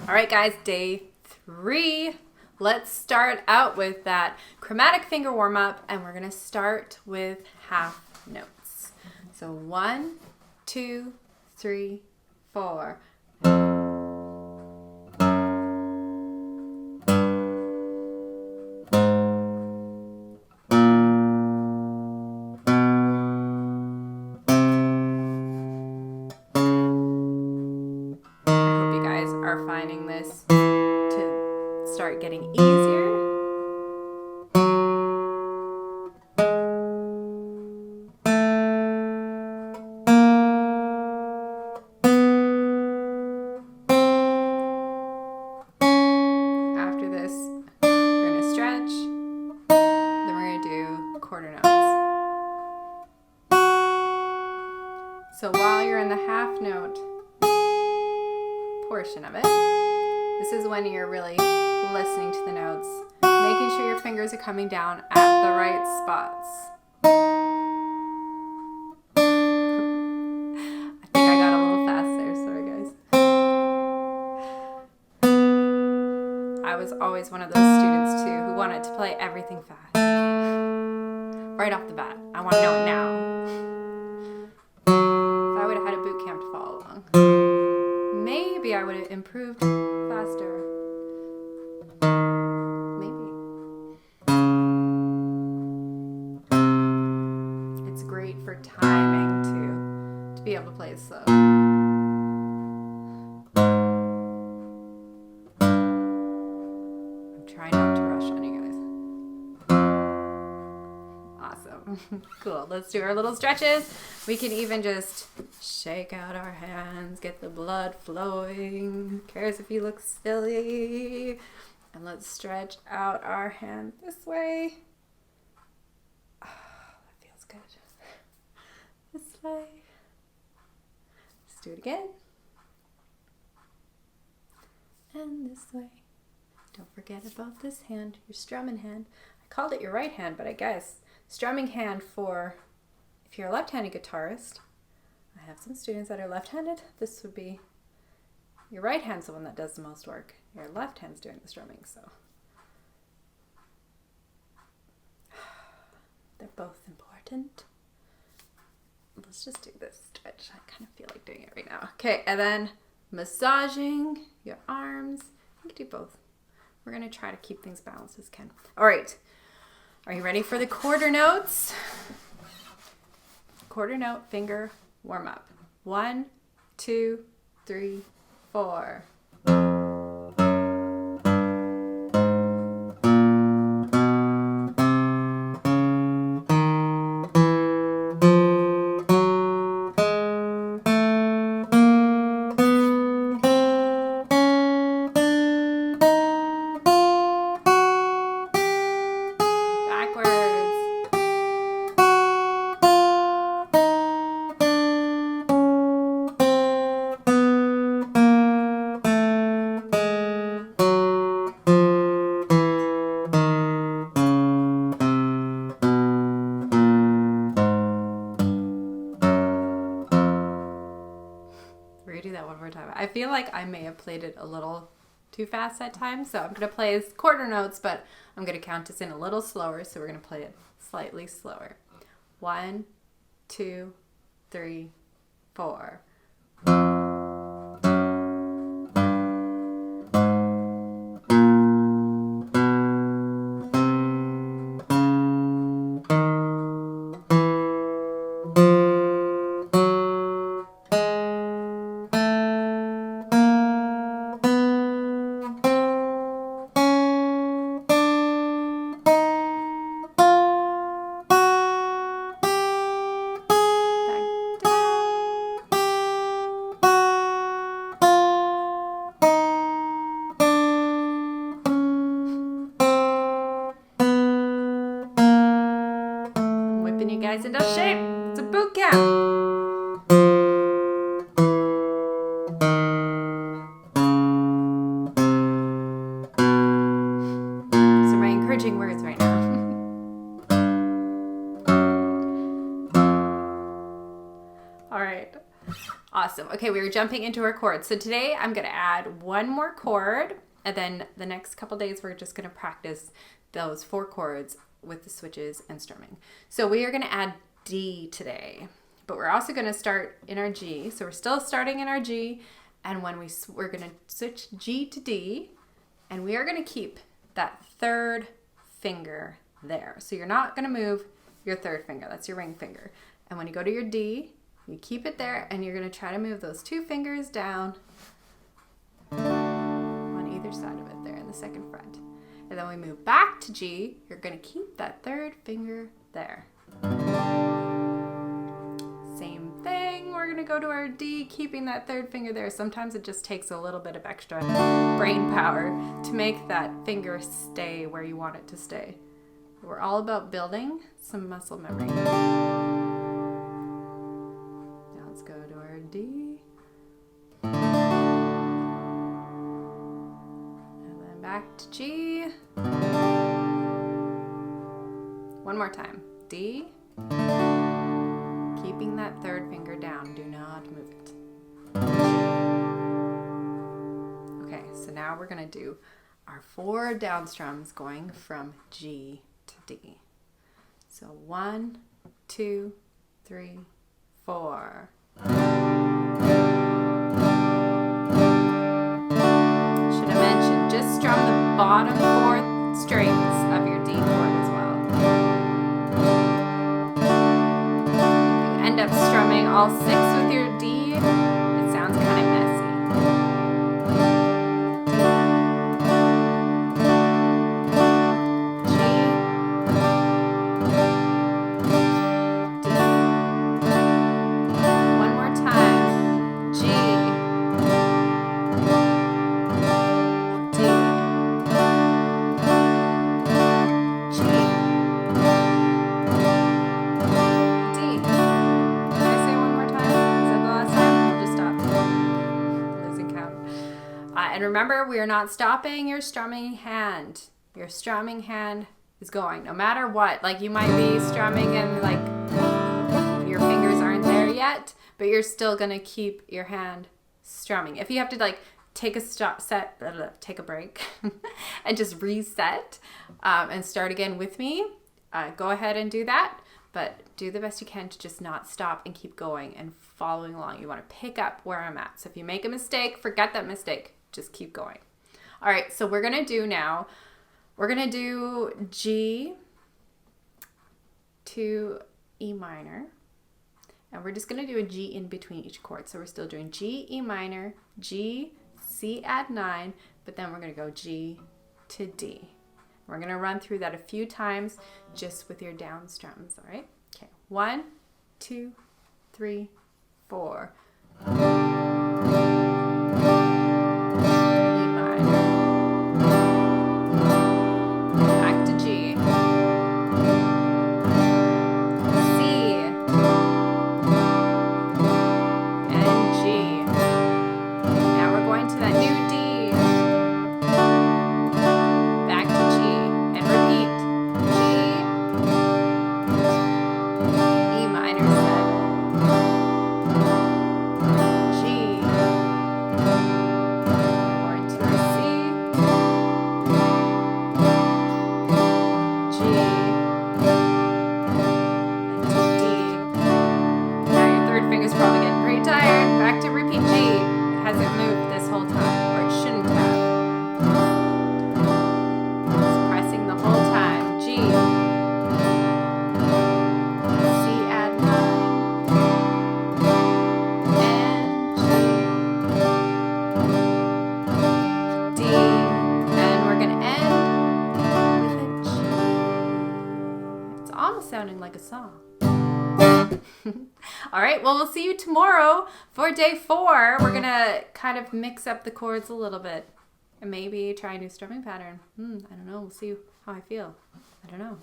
All right, guys, day 3. Let's start out with that chromatic finger warm-up, and we're going to start with half notes. So 1, 2, 3, 4. Are finding this to start getting easier. After this, we're going to stretch, then we're going to do quarter notes. So while you're in the half note portion of it, this is when you're really listening to the notes, making sure your fingers are coming down at the right spots. I think I got a little fast there, sorry guys. I was always one of those students too who wanted to play everything fast. Right off the bat. I want to know it now. If I would have had a boot camp to follow along, maybe I would have improved faster. Maybe. It's great for timing too, to be able to play it slow. I'm trying not to rush on you guys. Awesome. Cool. Let's do our little stretches. We can even just shake out our hands, get the blood flowing. Who cares if you look silly? And let's stretch out our hands this way. Oh, that feels good. This way. Let's do it again. And this way. Don't forget about this hand, your strumming hand. I called it your right hand, but I guess strumming hand for if you're a left-handed guitarist. I have some students that are left-handed. This would be your right hand's the one that does the most work. Your left hand's doing the strumming, so they're both important. Let's just do this stretch. I kind of feel like doing it right now. Okay, and then massaging your arms. You can do both. We're going to try to keep things balanced as can. All right. Are you ready for the quarter notes? Quarter note finger warm up. 1, 2, 3, 4. Do that one more time. I feel like I may have played it a little too fast at times, so I'm going to play as quarter notes, but I'm going to count us in a little slower, so we're going to play it slightly slower. 1, 2, 3, 4. You guys into shape. It's a boot camp. So my encouraging words right now. All right. Awesome. Awesome. Okay, we were jumping into our chords. So today I'm going to add one more chord, and then the next couple days we're just going to practice those 4 chords with the switches and strumming. So we are going to add D today, but we're also going to start in our G. So we're still starting in our G, and when we're going to switch G to D, and we are going to keep that 3rd finger there. So you're not going to move your 3rd finger. That's your ring finger. And when you go to your D, you keep it there, and you're going to try to move those 2 fingers down on either side of it there in the 2nd fret. And then we move back to G. You're going to keep that 3rd finger there. Same thing. We're going to go to our D, keeping that 3rd finger there. Sometimes it just takes a little bit of extra brain power to make that finger stay where you want it to stay. We're all about building some muscle memory. Now let's go to our D. And then back to G. One more time. D. Keeping that 3rd finger down. Do not move it. Okay, so now we're going to do our 4 down strums going from G to D. So 1, 2, 3, 4. Should have mentioned, just strum the bottom 4 strings of your D chord as well. If you end up strumming all 6 with your D, it sounds kind of messy. And remember, we are not stopping your strumming hand. Your strumming hand is going no matter what. Like you might be strumming and like your fingers aren't there yet, but you're still going to keep your hand strumming. If you have to like take a take a break and just reset and start again with me, go ahead and do that. But do the best you can to just not stop and keep going and following along. You want to pick up where I'm at. So if you make a mistake, forget that mistake. Just keep going. All right, so we're going to do now, we're going to do G to E minor. And we're just going to do a G in between each chord. So we're still doing G, E minor, G, C add 9, but then we're going to go G to D. We're going to run through that a few times just with your down strums, all right? Okay, 1, 2, 3, 4. Sounding like a song. All right, well, we'll see you tomorrow for day 4. We're going to kind of mix up the chords a little bit and maybe try a new strumming pattern. I don't know. We'll see how I feel. I don't know.